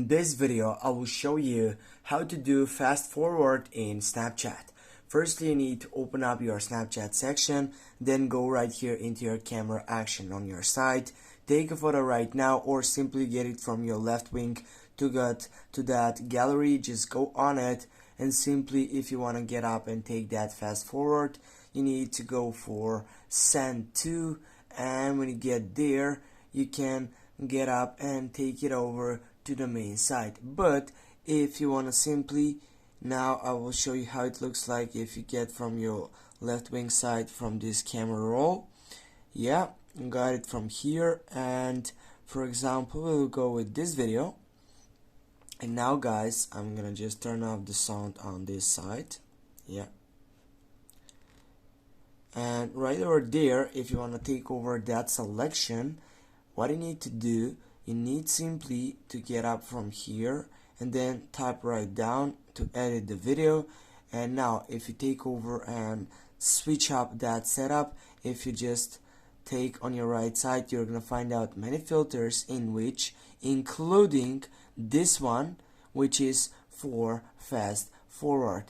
In this video, I will show you how to do fast forward in Snapchat. Firstly, you need to open up your Snapchat section, then go right here into your camera action on your side. Take a photo right now or simply get it from your left wing to get to that gallery. Just go on it and simply, if you want to get up and take that fast forward, you need to go for send to, and when you get there, you can get up and take it over to the main site. But if you want to simply, now I will show you how it looks like if you get from your left wing side from this camera roll. Yeah, got it from here, and for example we'll go with this video. And now guys, I'm gonna just turn off the sound on this side. Yeah, and right over there, if you want to take over that selection, what you need to do, you need simply to get up from here and then type right down to edit the video. And now if you take over and switch up that setup, if you just take on your right side, you're gonna find out many filters, in which including this one, which is for fast forward.